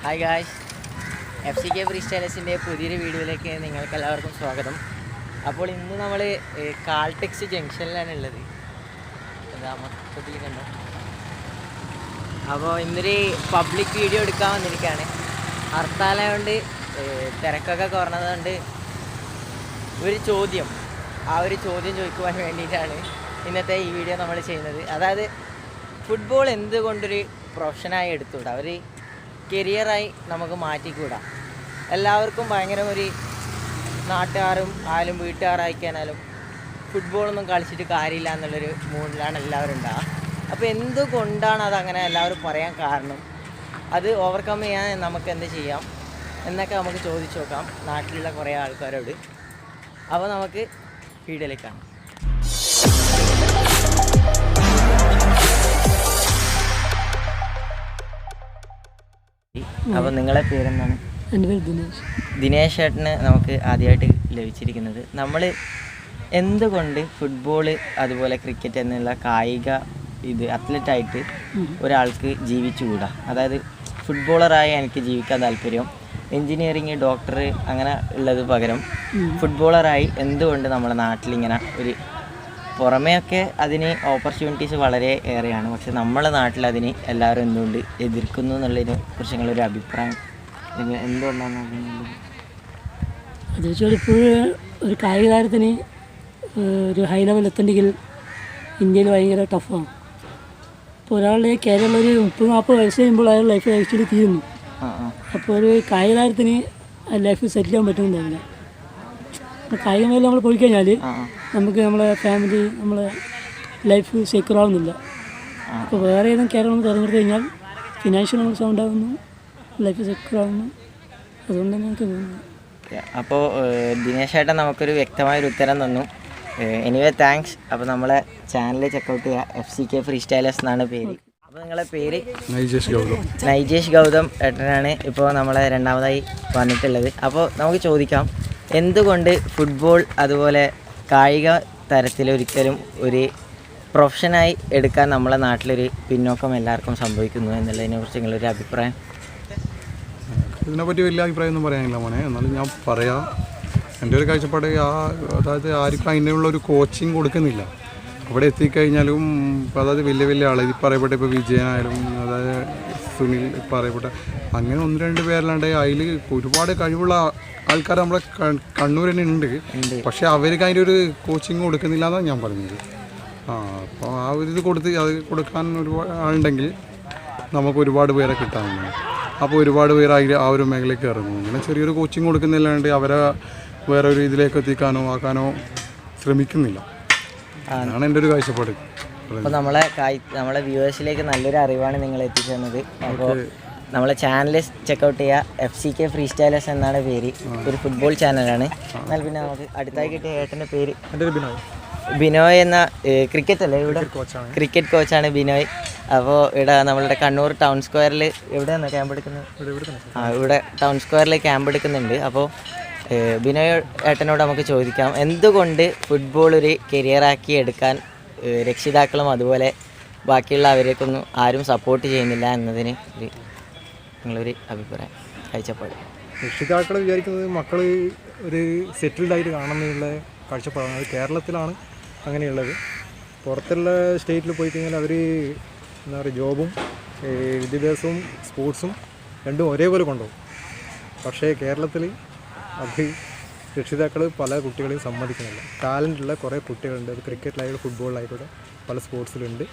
Hi guys, FCK free സ്റ്റൈലേഴ്സിൻ്റെ പുതിയൊരു വീഡിയോയിലേക്ക് നിങ്ങൾക്ക് എല്ലാവർക്കും സ്വാഗതം. അപ്പോൾ ഇന്ന് നമ്മൾ കാൽടെക്സ് ജംഗ്ഷനിലാണ് ഉള്ളത്. എന്താ മൊത്തത്തിൽ കണ്ടോ. അപ്പോൾ ഇന്നൊരു പബ്ലിക് വീഡിയോ എടുക്കാൻ വന്നിരിക്കുകയാണ്. ഹർത്താലായതുകൊണ്ട് തിരക്കൊക്കെ കുറഞ്ഞതുകൊണ്ട് ഒരു ചോദ്യം ചോദിക്കുവാൻ വേണ്ടിയിട്ടാണ് ഇന്നത്തെ ഈ വീഡിയോ നമ്മൾ ചെയ്യുന്നത്. അതായത് ഫുട്ബോൾ എന്തുകൊണ്ടൊരു പ്രൊഫഷനായി എടുത്തുകൂടാ, ഒരു കരിയറായി നമുക്ക് മാറ്റിക്കൂടാ? എല്ലാവർക്കും ഭയങ്കര ഒരു നാട്ടുകാരും ആയാലും വീട്ടുകാരായിക്കാനാലും ഫുട്ബോളൊന്നും കളിച്ചിട്ട് കാര്യമില്ല എന്നുള്ളൊരു മൂഡിലാണ് എല്ലാവരും ഉണ്ടാവുക. അപ്പോൾ എന്തുകൊണ്ടാണ് അതങ്ങനെ എല്ലാവരും പറയാൻ കാരണം, അത് ഓവർകം ചെയ്യാൻ നമുക്ക് എന്ത് ചെയ്യാം എന്നൊക്കെ നമുക്ക് ചോദിച്ചു നോക്കാം നാട്ടിലുള്ള കുറേ ആൾക്കാരോട്. അപ്പോൾ നമുക്ക് വീഡിയോയിലേക്ക് കാണാം. അപ്പോൾ നിങ്ങളെ പേരെന്താണ്? എൻ്റെ പേര് ദിനേശ്. ദിനേശ് ചേട്ടന് നമുക്ക് ആദ്യമായിട്ട് ലഭിച്ചിരിക്കുന്നത്, നമ്മൾ എന്തുകൊണ്ട് ഫുട്ബോള് അതുപോലെ ക്രിക്കറ്റ് എന്നുള്ള കായിക അത്ലറ്റായിട്ട് ഒരാൾക്ക് ജീവിച്ചുകൂടാ? അതായത് ഫുട്ബോളറായി എനിക്ക് ജീവിക്കാൻ താല്പര്യം, എൻജിനീയറിങ്, ഡോക്ടർ അങ്ങനെ ഉള്ളത് പകരം ഫുട്ബോളറായി എന്തുകൊണ്ട് നമ്മുടെ നാട്ടിലിങ്ങനെ ഒരു പുറമേയൊക്കെ അതിന് ഓപ്പർച്യൂണിറ്റീസ് വളരെ ഏറെയാണ്, പക്ഷെ നമ്മളെ നാട്ടിൽ അതിന് എല്ലാവരും എന്തുകൊണ്ട് എതിർക്കുന്നു എന്നുള്ളതിനെ കുറിച്ച് നിങ്ങളൊരു അഭിപ്രായം എന്തുകൊണ്ടാണ്? അത് വെച്ചാൽ ഇപ്പോൾ ഒരു കായിക താരത്തിന് ഒരു ഹൈ ലെവൽ എത്തണമെങ്കിൽ ഇന്ത്യയിൽ ഭയങ്കര ടഫാണ്. ഇപ്പോൾ ഒരാളുടെ കേരളം ഒരു 30-40 വയസ്സ് കഴിയുമ്പോൾ അയാൾ ലൈഫ് ആക്ച്വലി തീരുന്നു. അപ്പോൾ ഒരു കായിക താരത്തിന് ലൈഫ് സെറ്റിൽ ചെയ്യാൻ പറ്റുന്നുണ്ടാവില്ല. കായിക മേഖല നമ്മൾ പോയി കഴിഞ്ഞാൽ നമുക്ക് നമ്മളെ ഫാമിലി, നമ്മളെ ലൈഫ് സെക്യൂർ ആവുന്നില്ല. അപ്പോൾ വേറെ ഏതും കേരളം തിരഞ്ഞെടുത്ത് കഴിഞ്ഞാൽ ഫിനാൻഷ്യൽ നമ്മൾ സൗണ്ട് ആവുന്നു, ലൈഫ് സെക്യൂർ ആവുന്നു. അതുകൊണ്ട് തന്നെ എനിക്ക് തോന്നുന്നു. അപ്പോൾ ദിനേശ് ചേട്ടൻ നമുക്കൊരു വ്യക്തമായൊരു ഉത്തരം തന്നു. Anyway thanks. അപ്പോൾ നമ്മളെ ചാനൽ ചെക്കൗട്ട് ചെയ്യുക. FCK ഫ്രീ സ്റ്റൈലേഴ്സ് എന്നാണ് പേര്. അപ്പോൾ നിങ്ങളെ പേര്? നൈജേഷ് ഗൗതം ഏട്ടനാണ് ഇപ്പോൾ നമ്മളെ രണ്ടാമതായി വന്നിട്ടുള്ളത്. അപ്പോൾ നമുക്ക് ചോദിക്കാം, എന്തുകൊണ്ട് ഫുട്ബോൾ അതുപോലെ കായിക തരത്തിലൊരിക്കലും ഒരു പ്രൊഫഷനായി എടുക്കാൻ നമ്മളെ നാട്ടിലൊരു പിന്നോക്കം എല്ലാവർക്കും സംഭവിക്കുന്നു എന്നുള്ളതിനെ കുറിച്ച് നിങ്ങളൊരു അഭിപ്രായം? ഇതിനെപ്പറ്റി വലിയ അഭിപ്രായമൊന്നും പറയാനില്ല മോനെ, എന്നാലും ഞാൻ പറയാം. എൻ്റെ ഒരു കാഴ്ചപ്പാട്, അതായത് ആർക്കും അതിനുള്ളൊരു കോച്ചിങ് കൊടുക്കുന്നില്ല. അവിടെ എത്തിക്കഴിഞ്ഞാലും അതായത് വലിയ വലിയ ആൾ ഈ പറയപ്പെട്ട ഇപ്പോൾ വിജയനായാലും, അതായത് സുനിൽ പറയപ്പെട്ട അങ്ങനെ 1-2 പേരല്ലാണ്ട് അതിൽ ഒരുപാട് കഴിവുള്ള ആൾക്കാർ നമ്മളെ കണ്ണൂർ തന്നെ ഉണ്ട്. പക്ഷേ അവർക്ക് അതിൻ്റെ ഒരു കോച്ചിങ് കൊടുക്കുന്നില്ല എന്നാണ് ഞാൻ പറഞ്ഞത്. അപ്പോൾ ആ ഒരു ഇത് കൊടുക്കാൻ ഒരുപാട് ആളുണ്ടെങ്കിൽ നമുക്ക് ഒരുപാട് പേരെ കിട്ടാവുന്നതാണ്. അപ്പോൾ ഒരുപാട് പേര് ആ ഒരു മേഖലയ്ക്ക് ഇറങ്ങും. അങ്ങനെ ചെറിയൊരു കോച്ചിങ് കൊടുക്കുന്നില്ലാണ്ട് അവരെ വേറെ ഒരു ഇതിലേക്ക് എത്തിക്കാനോ ആക്കാനോ ശ്രമിക്കുന്നില്ല. അതാണ് എൻ്റെ ഒരു കാഴ്ചപ്പാട്. അപ്പോൾ നമ്മളെ വ്യൂവേഴ്സിലേക്ക് നല്ലൊരു അറിവാണ് നിങ്ങൾ എത്തിച്ചത്. അപ്പോൾ നമ്മളെ ചാനൽ ചെക്കൗട്ട് ചെയ്യുക. FCK ഫ്രീ സ്റ്റൈലേഴ്സ് എന്നാണ് പേര്. ഒരു ഫുട്ബോൾ ചാനലാണ്. എന്നാൽ പിന്നെ നമുക്ക് അടുത്തായി കിട്ടിയ ഏട്ടൻ്റെ പേര്? ബിനോയ് എന്ന ക്രിക്കറ്റ് അല്ലേ, ഇവിടെ ക്രിക്കറ്റ് കോച്ചാണ് ബിനോയ്. അപ്പോൾ ഇവിടെ നമ്മളുടെ കണ്ണൂർ ടൗൺ സ്ക്വയറിൽ എവിടെയാണ് ക്യാമ്പ് എടുക്കുന്നത്? ഇവിടെ ടൗൺ സ്ക്വയറിൽ ക്യാമ്പ് എടുക്കുന്നുണ്ട്. അപ്പോൾ ബിനോയ് ഏട്ടനോട് നമുക്ക് ചോദിക്കാം, എന്തുകൊണ്ട് ഫുട്ബോൾ ഒരു കരിയറാക്കി എടുക്കാൻ രക്ഷിതാക്കളും അതുപോലെ ബാക്കിയുള്ള അവരേക്കൊന്നും ആരും സപ്പോർട്ട് ചെയ്യുന്നില്ല എന്നതിന് നിങ്ങളൊരു അഭിപ്രായം, കാഴ്ചപ്പാട്? രക്ഷിതാക്കൾ വിചാരിക്കുന്നത് മക്കൾ ഒരു സെറ്റിൽഡായിട്ട് കാണണമെന്നുള്ള കാഴ്ചപ്പാടാണ്. അത് കേരളത്തിലാണ് അങ്ങനെയുള്ളത്. പുറത്തുള്ള സ്റ്റേറ്റിൽ പോയി കഴിഞ്ഞാൽ അവർ എന്താ പറയുക, ജോബും വിദ്യാഭ്യാസവും സ്പോർട്സും രണ്ടും ഒരേപോലെ കൊണ്ടുപോകും. പക്ഷേ കേരളത്തിൽ അത് രക്ഷിതാക്കൾ പല കുട്ടികളെയും സമ്മതിക്കുന്നില്ല. ടാലൻ്റുള്ള കുറേ കുട്ടികളുണ്ട്, അത് ക്രിക്കറ്റിലായിക്കോട്ടെ ഫുട്ബോളിലായിക്കോട്ടെ പല സ്പോർട്സിലുണ്ട്.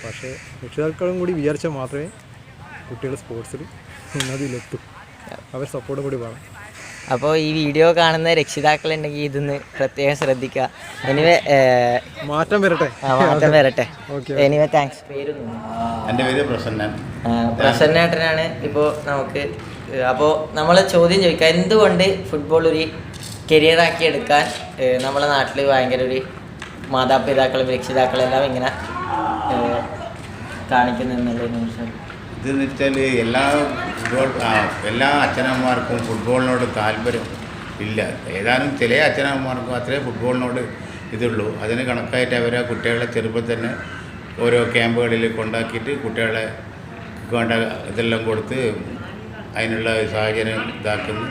പക്ഷേ രക്ഷിതാക്കളും കൂടി വിചാരിച്ചാൽ മാത്രമേ കുട്ടികൾ സ്പോർട്സിൽ ഉന്നതിയിലെത്തും. അവർ സപ്പോർട്ടും കൂടി വേണം. അപ്പോൾ ഈ വീഡിയോ കാണുന്ന രക്ഷിതാക്കളുണ്ടെങ്കിൽ ഇതൊന്ന് പ്രത്യേകം ശ്രദ്ധിക്കുക. എനിവേ മാറ്റം വരട്ടെ. Anyway thanks. എൻ്റെ പേര് പ്രസന്നേട്ടനാണ്. ഇപ്പോൾ നമുക്ക് നമ്മൾ ചോദ്യം ചോദിക്കുക, എന്തുകൊണ്ട് ഫുട്ബോൾ ഒരു കരിയറാക്കി എടുക്കാൻ നമ്മളെ നാട്ടിൽ ഭയങ്കര ഒരു മാതാപിതാക്കളും രക്ഷിതാക്കളെല്ലാം ഇങ്ങനെ കാണിക്കുന്നുള്ളതിനെ കുറിച്ച്? ഇതെന്ന് വെച്ചാൽ എല്ലാ അച്ഛനമ്മമാർക്കും ഫുട്ബോളിനോട് താല്പര്യം ഇല്ല. ഏതാനും ചില അച്ഛനമ്മമാർക്കും അത്രേ ഫുട്ബോളിനോട് ഇതുള്ളൂ. അതിന് കണക്കായിട്ട് അവരെ കുട്ടികളെ ചെറുപ്പം തന്നെ ഓരോ ക്യാമ്പുകളിൽ കൊണ്ടാക്കിയിട്ട് കുട്ടികളെ വേണ്ട ഇതെല്ലാം കൊടുത്ത് അതിനുള്ള സാഹചര്യം ഇതാക്കുന്നു.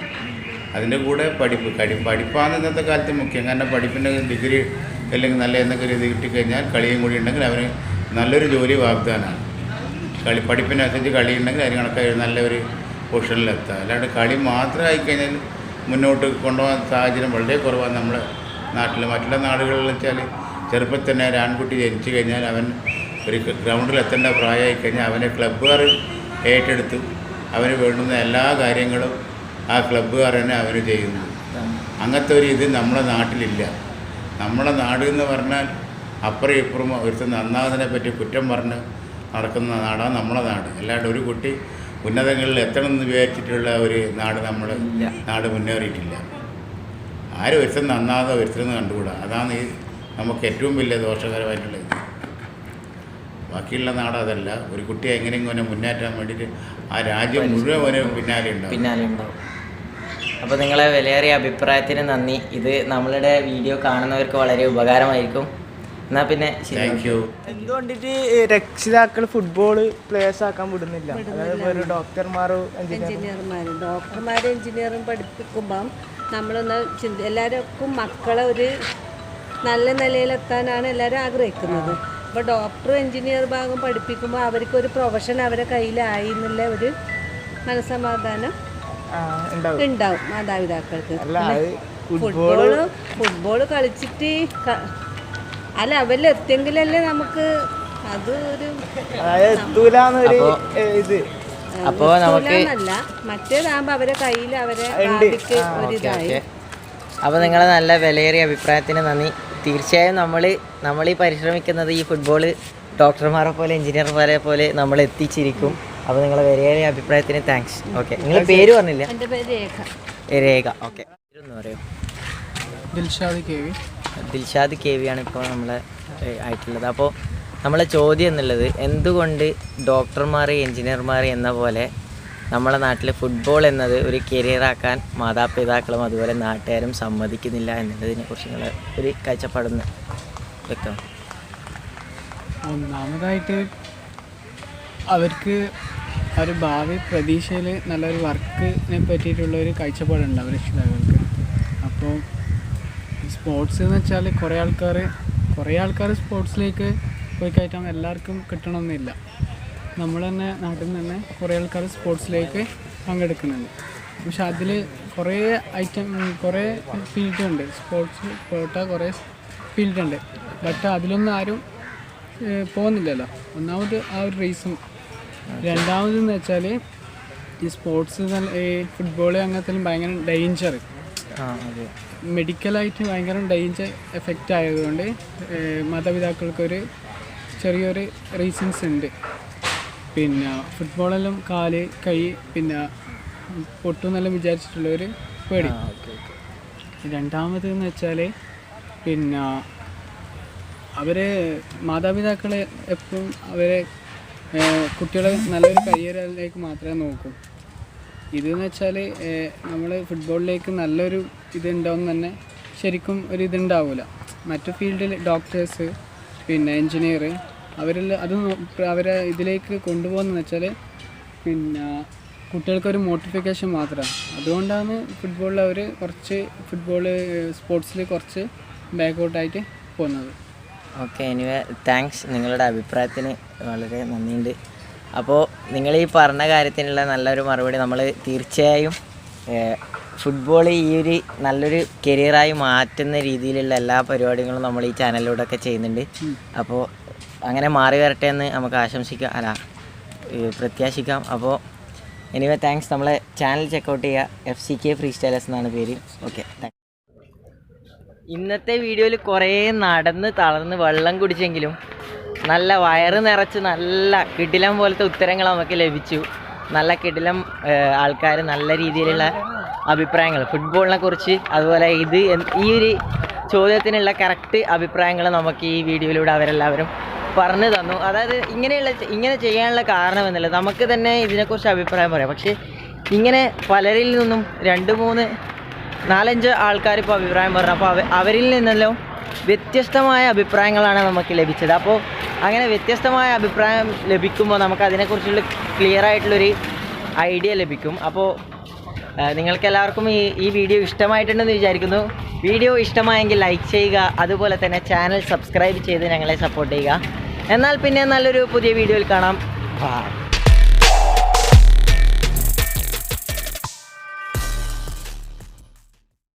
അതിൻ്റെ കൂടെ പഠിപ്പാണ് ഇന്നത്തെ കാലത്ത് മുഖ്യം. കാരണം പഠിപ്പിൻ്റെ ഡിഗ്രി അല്ലെങ്കിൽ നല്ല എന്തെങ്കിലും ഇത് കിട്ടിക്കഴിഞ്ഞാൽ കളിയും കൂടി ഉണ്ടെങ്കിൽ അവന് നല്ലൊരു ജോലി വാഗ്ദാനമാണ്. പഠിപ്പിനനുസരിച്ച് കളി ഉണ്ടെങ്കിൽ അതിന് കണക്കായി നല്ലൊരു പൊസിഷനിലെത്തുക. അല്ലാണ്ട് കളി മാത്രം ആയിക്കഴിഞ്ഞാൽ മുന്നോട്ട് കൊണ്ടുപോകാൻ സാഹചര്യം വളരെ കുറവാണ് നമ്മുടെ നാട്ടിൽ. മറ്റുള്ള നാടുകളിൽ വെച്ചാൽ ചെറുപ്പത്തിൽ തന്നെ ഒരു ആൺകുട്ടി ജനിച്ചു കഴിഞ്ഞാൽ അവൻ ഒരു ഗ്രൗണ്ടിലെത്തേണ്ട പ്രായമായി കഴിഞ്ഞാൽ അവനെ ക്ലബ്ബുകാർ ഏറ്റെടുത്തു. അവന് വേണ്ടുന്ന എല്ലാ കാര്യങ്ങളും ആ ക്ലബ്ബുകാർ തന്നെ അവർ ചെയ്യുന്നു. അങ്ങനത്തെ ഒരു ഇത് നമ്മുടെ നാട്ടിലില്ല. നമ്മുടെ നാട് എന്ന് പറഞ്ഞാൽ അപ്പുറം ഇപ്പുറം ഒരുത്തം നന്നാകുന്നതിനെ പറ്റി കുറ്റം പറഞ്ഞ് നടക്കുന്ന നാടാണ് നമ്മുടെ നാട്. അല്ലാണ്ട് ഒരു കുട്ടി ഉന്നതങ്ങളിൽ എത്തണമെന്ന് വിചാരിച്ചിട്ടുള്ള ഒരു നാട് നമ്മുടെ നാട് മുന്നേറിയിട്ടില്ല. ആരും ഒരുത്തം നന്നാകാതെ ഒരുത്തരെന്ന് കണ്ടുകൂടാ. അതാണ് ഈ നമുക്ക് ഏറ്റവും വലിയ ദോഷകരമായിട്ടുള്ളത്. ബാക്കിയുള്ള നാട് അതല്ല. ഒരു കുട്ടിയെ എങ്ങനെയെങ്കിലും മുന്നേറ്റാൻ വേണ്ടിയിട്ട് ആ രാജ്യം മുഴുവൻ പിന്നാലെ ഉണ്ടാവും. അപ്പോൾ നിങ്ങളെ വിലയേറിയ അഭിപ്രായത്തിന് നന്ദി. ഇത് നമ്മളുടെ വീഡിയോ കാണുന്നവർക്ക് വളരെ ഉപകാരമായിരിക്കും. എന്നാൽ പിന്നെ താങ്ക് യു. എന്തുകൊണ്ടിട്ട് രക്ഷിതാക്കൾ ഫുട്ബോൾ പ്ലേയേഴ്സ് ആക്കാൻ വിടുന്നില്ല? അതായത് ഒരു ഡോക്ടർമാരും എഞ്ചിനീയറും പഠിപ്പിക്കുമ്പം നമ്മളൊന്ന് എല്ലാവർക്കും മക്കളെ ഒരു നല്ല നിലയിലെത്താനാണ് എല്ലാവരും ആഗ്രഹിക്കുന്നത്. അപ്പോൾ ഡോക്ടർ എഞ്ചിനീയർ ഭാഗം പഠിപ്പിക്കുമ്പോൾ അവർക്കൊരു പ്രൊഫഷൻ അവരുടെ കയ്യിലായി എന്നുള്ള ഒരു മനസ്സമാധാനം ഉണ്ടാവും മാതാപിതാക്കൾക്ക്. ഫുട്ബോള് കളിച്ചിട്ട് ആ ലെവലിലെത്തിയെങ്കിലല്ലേ നമുക്ക് അത് ഒരു മറ്റേതാകുമ്പോൾ അവരെ കയ്യിൽ അവരെ ഒരിതായി. അപ്പോൾ നിങ്ങളെ നല്ല വിലയേറിയ അഭിപ്രായത്തിന് നന്ദി. തീർച്ചയായും നമ്മൾ ഈ പരിശ്രമിക്കുന്നത് ഈ ഫുട്ബോൾ ഡോക്ടർമാരെ പോലെ എഞ്ചിനീയർമാരെ പോലെ നമ്മൾ എത്തിച്ചിരിക്കും. അപ്പോൾ നിങ്ങളെ വിലയേറിയ അഭിപ്രായത്തിന് താങ്ക്സ്. ഓക്കെ, നിങ്ങളുടെ പേര് പറഞ്ഞില്ല? എൻ്റെ പേര് രേഖ. ഓക്കെ, ഒന്ന് പറയൂ. ദിൽഷാദ് കെ വി ആണ് ഇപ്പോൾ നമ്മളെ ആയിട്ടുള്ളത്. അപ്പോൾ നമ്മളെ ചോദ്യം എന്നുള്ളത്, എന്തുകൊണ്ട് ഡോക്ടർമാർ എഞ്ചിനീയർമാർ എന്ന പോലെ നമ്മളെ നാട്ടിൽ ഫുട്ബോൾ എന്നത് ഒരു കരിയറാക്കാൻ മാതാപിതാക്കളും അതുപോലെ നാട്ടുകാരും സമ്മതിക്കുന്നില്ല എന്നുള്ളതിനെ കുറിച്ച് നിങ്ങൾ ഒരു കാഴ്ചപ്പാടുന്ന വ്യക്തം. ഒന്നാമതായിട്ട് അവർക്ക് ഒരു ഭാവി പ്രതീക്ഷയിൽ നല്ലൊരു വർക്കിനെ പറ്റിയിട്ടുള്ളൊരു കാഴ്ചപ്പാടുണ്ട് അവർ രക്ഷിതാക്കൾക്ക്. അപ്പോൾ സ്പോർട്സ് എന്ന് വെച്ചാൽ കുറേ ആൾക്കാർ സ്പോർട്സിലേക്ക് പോയി കയറ്റാൻ എല്ലാവർക്കും കിട്ടണമെന്നില്ല. നമ്മൾ തന്നെ നാട്ടിൽ നിന്ന് തന്നെ കുറേ ആൾക്കാർ സ്പോർട്സിലേക്ക് പങ്കെടുക്കുന്നുണ്ട്. പക്ഷെ അതിൽ കുറേ ഫീൽഡുണ്ട്. സ്പോർട്സ് കുറേ ഫീൽഡുണ്ട്. ബട്ട് അതിലൊന്നും ആരും പോകുന്നില്ലല്ലോ. ഒന്നാമത് ആ ഒരു റീസൺ. രണ്ടാമതെന്ന് വെച്ചാൽ ഈ സ്പോർട്സ് ഈ ഫുട്ബോൾ അങ്ങനത്തെ ഭയങ്കര ഡേഞ്ചർ, മെഡിക്കലായിട്ട് ഭയങ്കര ഡേഞ്ചർ എഫക്റ്റ് ആയതുകൊണ്ട് മാതാപിതാക്കൾക്കൊരു ചെറിയൊരു റീസൺസ് ഉണ്ട്. പിന്നെ ഫുട്ബോളെല്ലാം കാല് കൈ പിന്നെ പൊട്ടുമെന്നെല്ലാം വിചാരിച്ചിട്ടുള്ളൊരു പേടി. രണ്ടാമതെന്ന് വെച്ചാൽ പിന്നെ അവരെ മാതാപിതാക്കളെ എപ്പോഴും അവരെ കുട്ടികളെ നല്ലൊരു കരിയറിലേക്ക് മാത്രമേ നോക്കൂ. ഇതെന്ന് വെച്ചാൽ നമ്മൾ ഫുട്ബോളിലേക്ക് നല്ലൊരു ഇതുണ്ടാവും തന്നെ ശരിക്കും ഒരു ഇതുണ്ടാവില്ല. മറ്റു ഫീൽഡിൽ ഡോക്ടേഴ്സ് പിന്നെ എൻജിനീയർ അവരെ ഇതിലേക്ക് കൊണ്ടുപോകുന്നതെന്ന് വെച്ചാൽ പിന്നെ കുട്ടികൾക്കൊരു മോട്ടിഫിക്കേഷൻ മാത്രമാണ്. അതുകൊണ്ടാണ് ഫുട്ബോളിൽ അവർ സ്പോർട്സിൽ കുറച്ച് ബാക്കൗട്ടായിട്ട് പോകുന്നത്. Okay, anyway thanks. നിങ്ങളുടെ അഭിപ്രായത്തിന് വളരെ നന്ദിയുണ്ട്. അപ്പോൾ നിങ്ങൾ ഈ പറഞ്ഞ കാര്യത്തിനുള്ള നല്ലൊരു മറുപടി നമ്മൾ തീർച്ചയായും ഫുട്ബോൾ ഈ ഒരു നല്ലൊരു കരിയറായി മാറ്റുന്ന രീതിയിലുള്ള എല്ലാ പരിപാടികളും നമ്മൾ ഈ ചാനലിലൂടെ ഒക്കെ ചെയ്യുന്നുണ്ട്. അപ്പോൾ അങ്ങനെ മാറി വരട്ടെ എന്ന് നമുക്ക് പ്രത്യാശിക്കാം. അപ്പോൾ എനിവേ താങ്ക്സ്. നമ്മളെ ചാനൽ ചെക്കൗട്ട് ചെയ്യുക. FCK ഫ്രീ സ്റ്റൈലേഴ്സ് എന്നാണ് പേര്. Okay, thanks. ഇന്നത്തെ വീഡിയോയിൽ കുറേ നടന്ന് തളർന്ന് വെള്ളം കുടിച്ചെങ്കിലും നല്ല വയറ് നിറച്ച് നല്ല കിടിലം പോലത്തെ ഉത്തരങ്ങൾ നമുക്ക് ലഭിച്ചു. നല്ല കിടിലം ആൾക്കാർ നല്ല രീതിയിലുള്ള അഭിപ്രായങ്ങൾ ഫുട്ബോളിനെ കുറിച്ച്, അതുപോലെ ഈ ഒരു ചോദ്യത്തിനുള്ള കറക്റ്റ് അഭിപ്രായങ്ങൾ നമുക്ക് ഈ വീഡിയോയിലൂടെ അവരെല്ലാവരും പറഞ്ഞു തന്നു. അതായത് ഇങ്ങനെ ചെയ്യാനുള്ള കാരണം എന്നുള്ളത് നമുക്ക് തന്നെ ഇതിനെക്കുറിച്ച് അഭിപ്രായം പറയാം. പക്ഷേ ഇങ്ങനെ പലരിൽ നിന്നും 2, 3, 4, 5 ആൾക്കാർ ഇപ്പോൾ അഭിപ്രായം പറഞ്ഞു. അപ്പോൾ അവരിൽ നിന്നെല്ലാം വ്യത്യസ്തമായ അഭിപ്രായങ്ങളാണ് നമുക്ക് ലഭിച്ചത്. അപ്പോൾ അങ്ങനെ വ്യത്യസ്തമായ അഭിപ്രായം ലഭിക്കുമ്പോൾ നമുക്ക് അതിനെക്കുറിച്ചുള്ള ക്ലിയർ ആയിട്ടുള്ളൊരു ഐഡിയ ലഭിക്കും. അപ്പോൾ നിങ്ങൾക്കെല്ലാവർക്കും ഈ വീഡിയോ ഇഷ്ടമായിട്ടുണ്ടെന്ന് വിചാരിക്കുന്നു. വീഡിയോ ഇഷ്ടമായെങ്കിൽ ലൈക്ക് ചെയ്യുക, അതുപോലെ തന്നെ ചാനൽ സബ്സ്ക്രൈബ് ചെയ്ത് ഞങ്ങളെ സപ്പോർട്ട് ചെയ്യുക. എന്നാൽ പിന്നെ നല്ലൊരു പുതിയ വീഡിയോയിൽ കാണാം. ബൈ.